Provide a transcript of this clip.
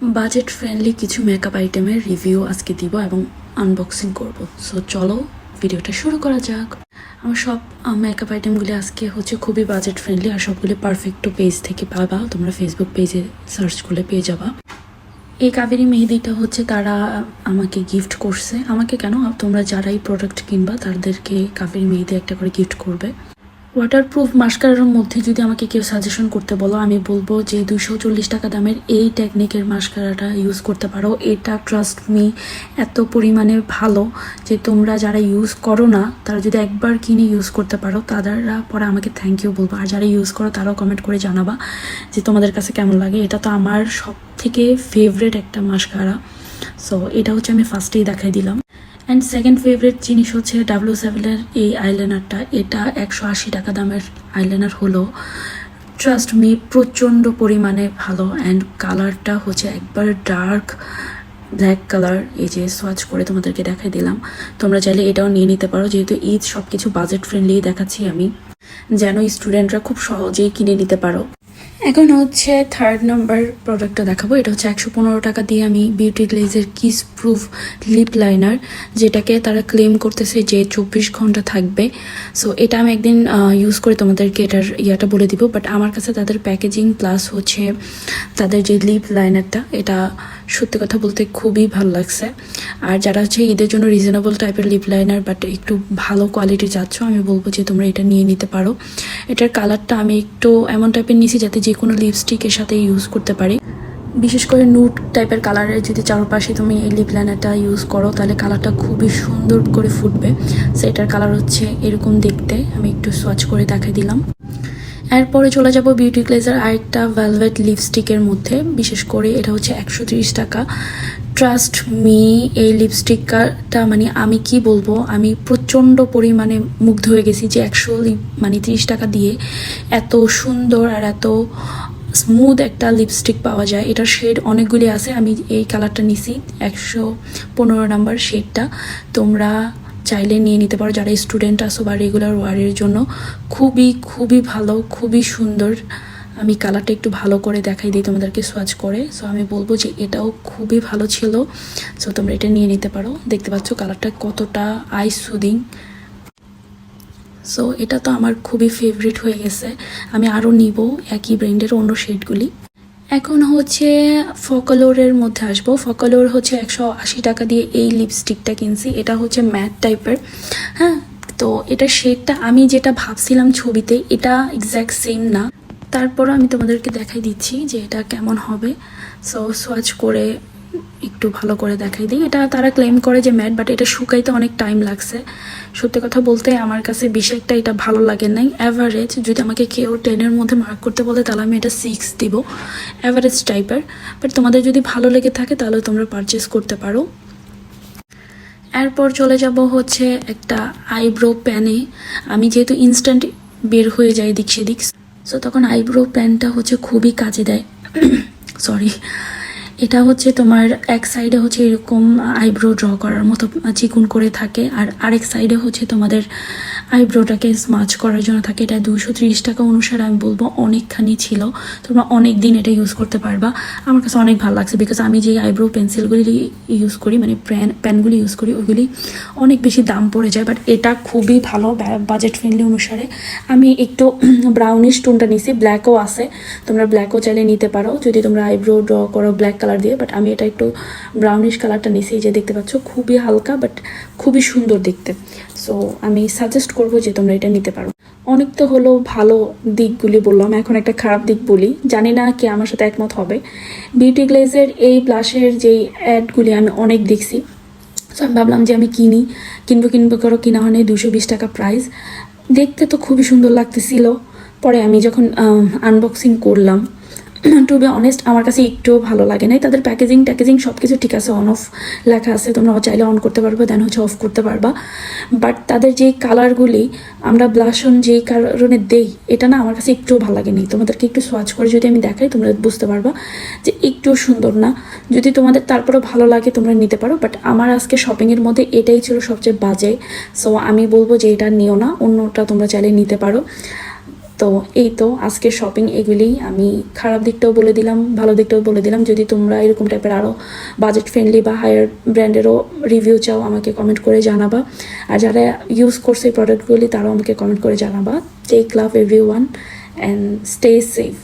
Budget friendly কিছু makeup আইটেমের review আজকে দিব এবং আনবক্সিং করব। সো চলো ভিডিওটা শুরু করা যাক। আমার সব মেকআপ আইটেমগুলি আজকে হচ্ছে খুবই বাজেট ফ্রেন্ডলি আর সবগুলি পারফেক্ট পেজ থেকে পাবা, তোমরা ফেসবুক পেজে সার্চ করলে পেয়ে যাবা। এই কাবেরি মেহেদিটা হচ্ছে তারা আমাকে গিফট করছে, আমাকে কেন, তোমরা যারাই প্রোডাক্ট কিনবা তাদেরকে কাবেরি মেহেদি একটা করে গিফট করবে। ওয়াটারপ্রুফ মাস্কারার মধ্যে যদি আমাকে কেউ সাজেশন করতে বলো, আমি বলবো যে 240 টাকা দামের এই টেকনিকের মাস্কারাটা ইউজ করতে পারো। এটা ট্রাস্ট মি এত পরিমাণে ভালো যে তোমরা যারা ইউজ করো না তারা যদি একবার কিনে ইউজ করতে পারো তারা পরে আমাকে থ্যাংক ইউ বলবো, আর যারা ইউজ করো তারাও কমেন্ট করে জানাবা যে তোমাদের কাছে কেমন লাগে। এটা তো আমার সব থেকে ফেভারেট একটা মাস্কারা। সো এটা হচ্ছে আমি ফার্স্টেই দেখাই দিলাম। অ্যান্ড সেকেন্ড ফেভারিট জিনিস হচ্ছে W7-এর এই আইলাইনারটা। এটা 180 টাকা দামের আইলাইনার হলো, ট্রাস্ট মি প্রচণ্ড পরিমাণে ভালো। অ্যান্ড কালারটা হচ্ছে একবার ডার্ক ব্ল্যাক কালার, এই যে সোয়াচ করে তোমাদেরকে দেখাই দিলাম। তোমরা চাইলে এটাও নিয়ে নিতে পারো, যেহেতু ঈদ সব কিছু বাজেট ফ্রেন্ডলি দেখাচ্ছি আমি, যেন স্টুডেন্টরা খুব সহজেই কিনে নিতে পারো। এখন হচ্ছে থার্ড নাম্বার প্রোডাক্টটা দেখাবো। এটা হচ্ছে 115 টাকা দিয়ে আমি বিউটি গ্লেজের কিস প্রুফ লিপ লাইনার, যেটাকে তারা ক্লেম করতেছে যে 24 ঘন্টা থাকবে। সো এটা আমি একদিন ইউজ করে তোমাদেরকে এটার ইয়াটা বলে দিব। বাট আমার কাছে তাদের প্যাকেজিং প্লাস হচ্ছে তাদের যে লিপ লাইনারটা, এটা সত্যি কথা বলতে খুবই ভালো লাগছে। আর যারা হচ্ছে ঈদের জন্য রিজনেবল টাইপের লিপ লাইনার বাট একটু ভালো কোয়ালিটি চাচ্ছ, আমি বলবো যে তোমরা এটা নিয়ে নিতে পারো। এটার কালারটা আমি একটু এমন টাইপের নিয়েছি যাতে যে কোনো লিপস্টিকের সাথে ইউজ করতে পারি। বিশেষ করে নুড টাইপের কালারের যদি চারপাশে তুমি এই লিপ লাইনারটা ইউজ করো তাহলে কালারটা খুবই সুন্দর করে ফুটবে। সো এটার কালার হচ্ছে এরকম দেখতে, আমি একটু সোয়াচ করে দেখাই দিলাম। এরপরে চলে যাব বিউটি গ্লেজার আরেকটা ভেলভেট লিপস্টিকের মধ্যে। বিশেষ করে এটা হচ্ছে 130 টাকা। ট্রাস্ট মি এই লিপস্টিকটা মানে আমি কি বলবো, আমি প্রচণ্ড পরিমাণে মুগ্ধ হয়ে গেছি যে 30 টাকা দিয়ে এত সুন্দর আর এত স্মুথ একটা লিপস্টিক পাওয়া যায়। এটার শেড অনেকগুলি আছে, আমি এই কালারটা নিছি 115 নাম্বার শেডটা। তোমরা চাইলে নিয়ে নিতে পারো যারা স্টুডেন্ট আসো বা রেগুলার ওয়ারের জন্য। খুবই খুবই ভালো, খুবই সুন্দর। আমি কালারটা একটু ভালো করে দেখাই দিই তোমাদেরকে সোয়াচ করে। সো আমি বলবো যে এটাও খুবই ভালো ছিল। সো তোমরা এটা নিয়ে নিতে পারো। দেখতে পাচ্ছ কালারটা কতটা আই সুদিং। সো এটা তো আমার খুবই ফেভারিট হয়ে গেছে, আমি আরও নিব একই ব্র্যান্ডের অন্য শেডগুলি। এখন হচ্ছে ফকলোরের মধ্যে আসবো। ফকলোর হচ্ছে 180 টাকা দিয়ে এই লিপস্টিকটা কিনছি। এটা হচ্ছে ম্যাট টাইপের, হ্যাঁ। তো এটা শেডটা আমি যেটা ভাবছিলাম ছবিতে এটা এক্স্যাক্ট সেম না, তারপরও আমি তোমাদেরকে দেখাই দিচ্ছি যে এটা কেমন হবে। সো সোয়াচ করে একটু ভালো করে দেখাই দিই। এটা তারা ক্লেম করে যে ম্যাট, বাট এটা শুকাইতে অনেক টাইম লাগছে। সত্যি কথা বলতে আমার কাছে বেশি একটা এটা ভালো লাগে নাই। অ্যাভারেজ যদি আমাকে কেউ 10-এর মধ্যে মার্ক করতে বলে তাহলে আমি এটা 6 দিব, অ্যাভারেজ টাইপের। বাট তোমাদের যদি ভালো লেগে থাকে তাহলে তোমরা পারচেস করতে পারো। এরপর চলে যাব হচ্ছে একটা আইব্রো প্যানে। আমি যেহেতু ইনস্ট্যান্ট বের হয়ে যাই দিক সেদিক, সো তখন আইব্রো প্যানটা হচ্ছে খুবই কাজে দেয়। সরি, এটা হচ্ছে তোমার এক সাইডে হচ্ছে এরকম আইব্রো ড্র করার মতো চিকুন করে থাকে, আর আরেক সাইডে হচ্ছে তোমাদের আইব্রোটাকে স্মাচ করার জন্য থাকে। এটা 230 টাকা অনুসারে আমি বলবো অনেকখানি ছিল, তোমরা অনেক দিন এটা ইউজ করতে পারবা। আমার কাছে অনেক ভালো লাগছে বিকজ আমি যে আইব্রো পেন্সিলগুলি ইউজ করি, মানে প্যানগুলি ইউজ করি, ওইগুলি অনেক বেশি দাম পড়ে যায়। বাট এটা খুবই ভালো বাজেট ফ্রেন্ডলি অনুসারে। আমি একটু ব্রাউনিশ টোনটা নিছি, ব্ল্যাকও আছে, তোমরা ব্ল্যাকও চাইলে নিতে পারো যদি তোমরা আইব্রো ড্র করো ব্ল্যাক কালার দিয়ে। বাট আমি এটা একটু ব্রাউনিশ কালারটা নিছি, যে দেখতে পাচ্ছ খুবই হালকা বাট খুবই সুন্দর দেখতে। সো আমি সাজেস্ট করবো যে তোমরা এটা নিতে পারো। অনেক তো হলো ভালো দিকগুলি বললাম, এখন একটা খারাপ দিক বলি, জানি না কি আমার সাথে একমত হবে। বিউটি গ্লেজের এই ব্লাশের যেই অ্যাডগুলি আমি অনেক দেখছি, সো আমি ভাবলাম যে আমি কিনবো করো, কিনা হয় 220 টাকা প্রাইস। দেখতে তো খুবই সুন্দর লাগতেছিল। পরে আমি যখন আনবক্সিং করলাম, টু বি অনেস্ট আমার কাছে একটুও ভালো লাগে নাই। তাদের প্যাকেজিং সব কিছু ঠিক আছে, অন অফ লেখা আছে, তোমরা চাইলে অন করতে পারবা, দেন হচ্ছে অফ করতে পারবা। বাট তাদের যেই কালারগুলি আমরা ব্লাশন যেই কারণে দেই, এটা না আমার কাছে একটুও ভালো লাগে নি। তোমাদেরকে একটু সোয়াচ করে যদি আমি দেখাই তোমরা বুঝতে পারবা যে একটুও সুন্দর না। যদি তোমাদের তারপরেও ভালো লাগে তোমরা নিতে পারো, বাট আমার আজকে শপিংয়ের মধ্যে এটাই ছিল সবচেয়ে বাজে। সো আমি বলবো যে এটা নিও না, অন্যটা তোমরা চাইলে নিতে পারো। তো এই তো আজকের শপিং এগুলি। আমি খারাপ দিকটাও বলে দিলাম, ভালো দিকটাও বলে দিলাম। যদি তোমরা এরকম টাইপের আরও বাজেট ফ্রেন্ডলি বা হায়ার ব্র্যান্ডেরও রিভিউ চাও আমাকে কমেন্ট করে জানাবা। আর যারা ইউজ করছে এই প্রোডাক্টগুলি তারাও আমাকে কমেন্ট করে জানাবা। Take love everyone and stay safe.